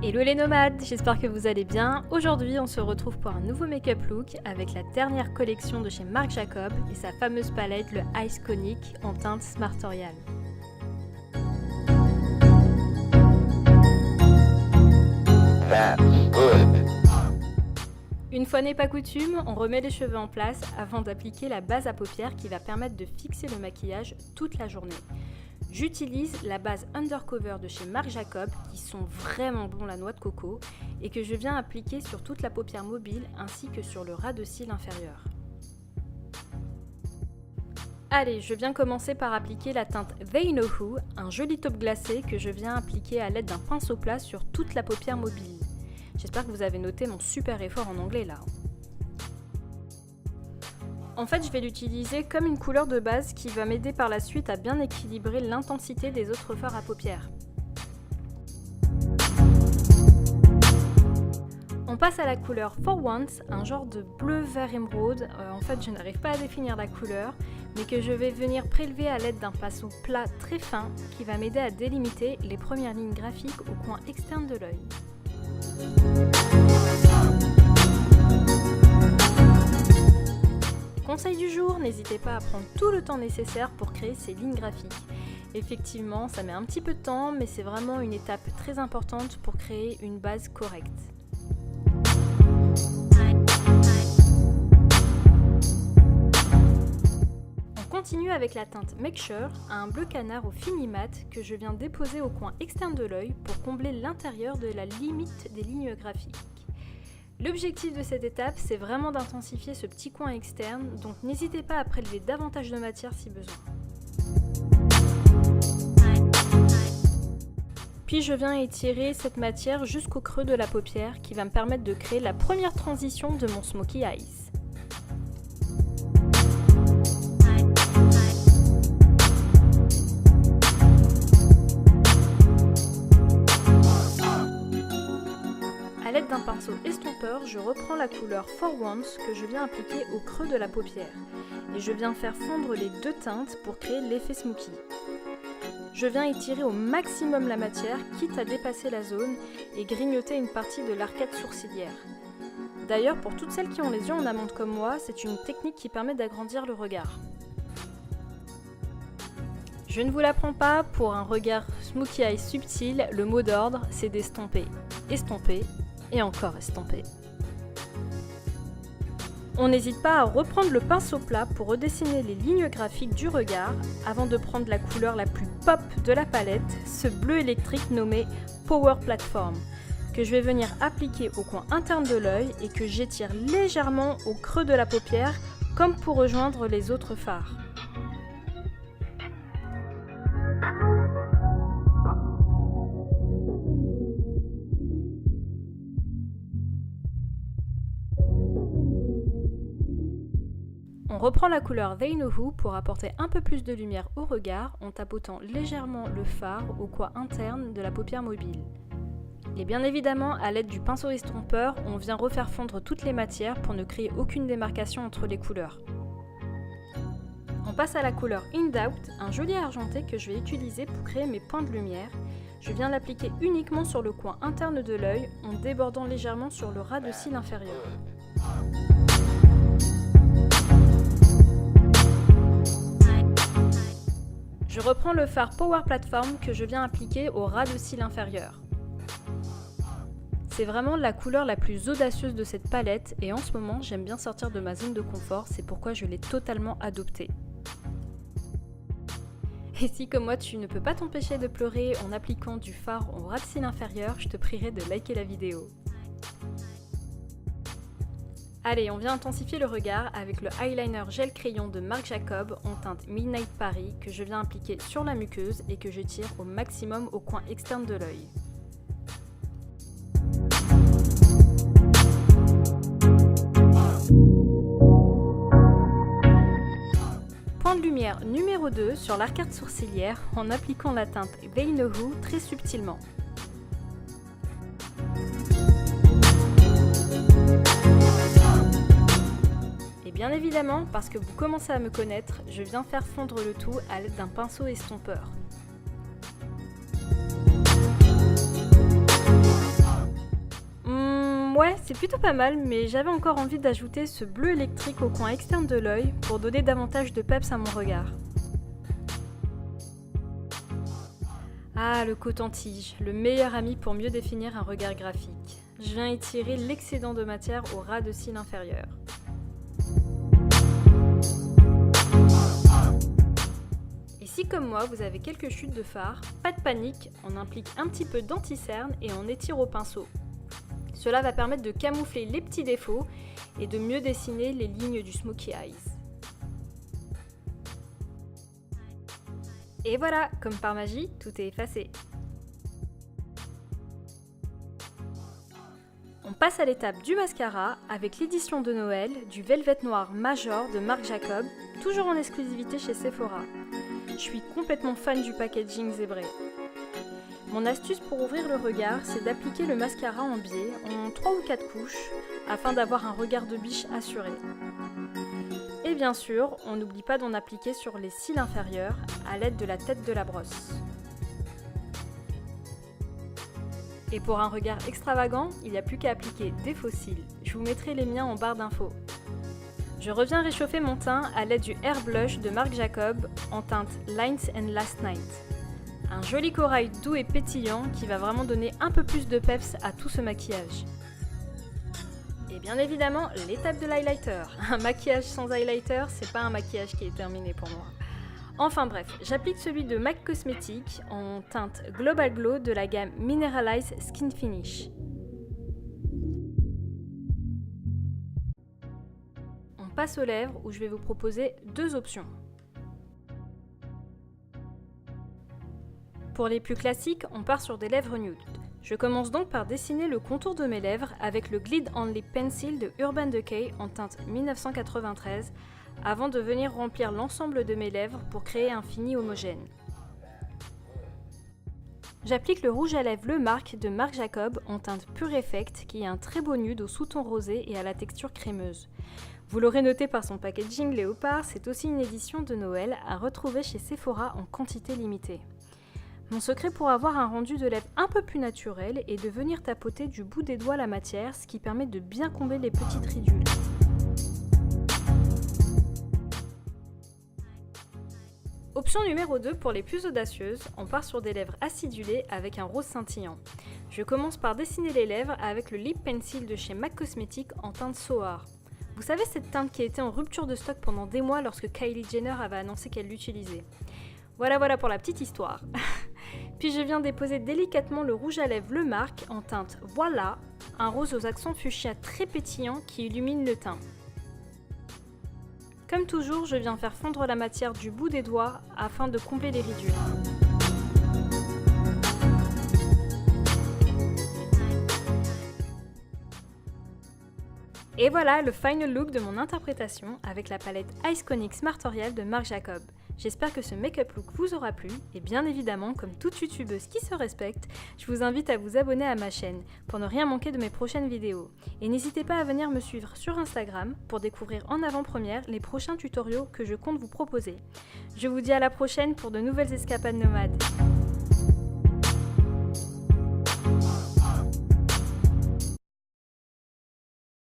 Hello les nomades, j'espère que vous allez bien. Aujourd'hui on se retrouve pour un nouveau make-up look avec la dernière collection de chez Marc Jacob et sa fameuse palette le Ice Conic en teinte Smartorial. Une fois n'est pas coutume, on remet les cheveux en place avant d'appliquer la base à paupières qui va permettre de fixer le maquillage toute la journée. J'utilise la base Undercover de chez Marc Jacob qui sont vraiment bons la noix de coco et que je viens appliquer sur toute la paupière mobile ainsi que sur le ras de cils inférieur. Allez, je viens commencer par appliquer la teinte They Know Who, un joli taupe glacé que je viens appliquer à l'aide d'un pinceau plat sur toute la paupière mobile. J'espère que vous avez noté mon super effort en anglais là. En fait, je vais l'utiliser comme une couleur de base qui va m'aider par la suite à bien équilibrer l'intensité des autres fards à paupières. On passe à la couleur For Once, un genre de bleu vert émeraude. En fait, je n'arrive pas à définir la couleur, mais que je vais venir prélever à l'aide d'un pinceau plat très fin qui va m'aider à délimiter les premières lignes graphiques au coin externe de l'œil. Conseil du jour, n'hésitez pas à prendre tout le temps nécessaire pour créer ces lignes graphiques. Effectivement, ça met un petit peu de temps, mais c'est vraiment une étape très importante pour créer une base correcte. On continue avec la teinte Make Sure, un bleu canard au fini mat que je viens déposer au coin externe de l'œil pour combler l'intérieur de la limite des lignes graphiques. L'objectif de cette étape, c'est vraiment d'intensifier ce petit coin externe, donc n'hésitez pas à prélever davantage de matière si besoin. Puis je viens étirer cette matière jusqu'au creux de la paupière qui va me permettre de créer la première transition de mon Smokey Eyes. A l'aide d'un pinceau estompeur, je reprends la couleur For Once que je viens appliquer au creux de la paupière et je viens faire fondre les deux teintes pour créer l'effet smokey. Je viens étirer au maximum la matière, quitte à dépasser la zone et grignoter une partie de l'arcade sourcilière. D'ailleurs, pour toutes celles qui ont les yeux en amande comme moi, c'est une technique qui permet d'agrandir le regard. Je ne vous l'apprends pas, pour un regard smokey eye subtil, le mot d'ordre c'est d'estomper. Estomper. Et encore estomper. On n'hésite pas à reprendre le pinceau plat pour redessiner les lignes graphiques du regard avant de prendre la couleur la plus pop de la palette, ce bleu électrique nommé Power Platform, que je vais venir appliquer au coin interne de l'œil et que j'étire légèrement au creux de la paupière comme pour rejoindre les autres fards. On reprend la couleur They Know Who pour apporter un peu plus de lumière au regard en tapotant légèrement le fard au coin interne de la paupière mobile. Et bien évidemment, à l'aide du pinceau estompeur, on vient refaire fondre toutes les matières pour ne créer aucune démarcation entre les couleurs. On passe à la couleur In Doubt, un joli argenté que je vais utiliser pour créer mes points de lumière. Je viens l'appliquer uniquement sur le coin interne de l'œil en débordant légèrement sur le ras de cils inférieur. Je reprends le fard Power Platform que je viens appliquer au ras de cils inférieur. C'est vraiment la couleur la plus audacieuse de cette palette et en ce moment j'aime bien sortir de ma zone de confort, c'est pourquoi je l'ai totalement adoptée. Et si comme moi tu ne peux pas t'empêcher de pleurer en appliquant du fard au ras de cils inférieur, je te prierai de liker la vidéo. Allez, on vient intensifier le regard avec le eyeliner gel crayon de Marc Jacob en teinte Midnight Paris que je viens appliquer sur la muqueuse et que je tire au maximum au coin externe de l'œil. Point de lumière numéro 2 sur l'arcade sourcilière en appliquant la teinte They Know Who très subtilement. Bien évidemment, parce que vous commencez à me connaître, je viens faire fondre le tout à l'aide d'un pinceau estompeur. Ouais, c'est plutôt pas mal, mais j'avais encore envie d'ajouter ce bleu électrique au coin externe de l'œil pour donner davantage de peps à mon regard. Ah, le coton-tige, le meilleur ami pour mieux définir un regard graphique. Je viens étirer l'excédent de matière au ras de cils inférieur. Et si comme moi, vous avez quelques chutes de fard, pas de panique, on implique un petit peu d'anti-cerne et on étire au pinceau. Cela va permettre de camoufler les petits défauts et de mieux dessiner les lignes du smokey eyes. Et voilà, comme par magie, tout est effacé. On passe à l'étape du mascara avec l'édition de Noël du Velvet Noir Major de Marc Jacob, toujours en exclusivité chez Sephora. Je suis complètement fan du packaging zébré. Mon astuce pour ouvrir le regard, c'est d'appliquer le mascara en biais, en 3 ou 4 couches, afin d'avoir un regard de biche assuré. Et bien sûr, on n'oublie pas d'en appliquer sur les cils inférieurs à l'aide de la tête de la brosse. Et pour un regard extravagant, il n'y a plus qu'à appliquer des faux cils. Je vous mettrai les miens en barre d'infos. Je reviens réchauffer mon teint à l'aide du Air Blush de Marc Jacob en teinte Lines and Last Night. Un joli corail doux et pétillant qui va vraiment donner un peu plus de peps à tout ce maquillage. Et bien évidemment, l'étape de l'highlighter. Un maquillage sans highlighter, c'est pas un maquillage qui est terminé pour moi. Enfin bref, j'applique celui de MAC Cosmetics en teinte Global Glow de la gamme Mineralize Skin Finish. On passe aux lèvres où je vais vous proposer deux options. Pour les plus classiques, on part sur des lèvres nude. Je commence donc par dessiner le contour de mes lèvres avec le Glide On Lip Pencil de Urban Decay en teinte 1993 avant de venir remplir l'ensemble de mes lèvres pour créer un fini homogène. J'applique le rouge à lèvres Le Marc de Marc Jacob en teinte Pure Effect qui est un très beau nude au sous-ton rosé et à la texture crémeuse. Vous l'aurez noté par son packaging léopard, c'est aussi une édition de Noël à retrouver chez Sephora en quantité limitée. Mon secret pour avoir un rendu de lèvres un peu plus naturel est de venir tapoter du bout des doigts la matière, ce qui permet de bien combler les petites ridules. Option numéro 2 pour les plus audacieuses, on part sur des lèvres acidulées avec un rose scintillant. Je commence par dessiner les lèvres avec le Lip Pencil de chez MAC Cosmetics en teinte Soar. Vous savez cette teinte qui a été en rupture de stock pendant des mois lorsque Kylie Jenner avait annoncé qu'elle l'utilisait. Voilà pour la petite histoire. Puis je viens déposer délicatement le rouge à lèvres Le Marc en teinte Voilà, un rose aux accents fuchsia très pétillant qui illumine le teint. Comme toujours, je viens faire fondre la matière du bout des doigts afin de combler les ridules. Et voilà le final look de mon interprétation avec la palette Ice Conic Smart Oriel de Marc Jacob. J'espère que ce make-up look vous aura plu et bien évidemment, comme toute youtubeuse qui se respecte, je vous invite à vous abonner à ma chaîne pour ne rien manquer de mes prochaines vidéos. Et n'hésitez pas à venir me suivre sur Instagram pour découvrir en avant-première les prochains tutoriaux que je compte vous proposer. Je vous dis à la prochaine pour de nouvelles escapades nomades.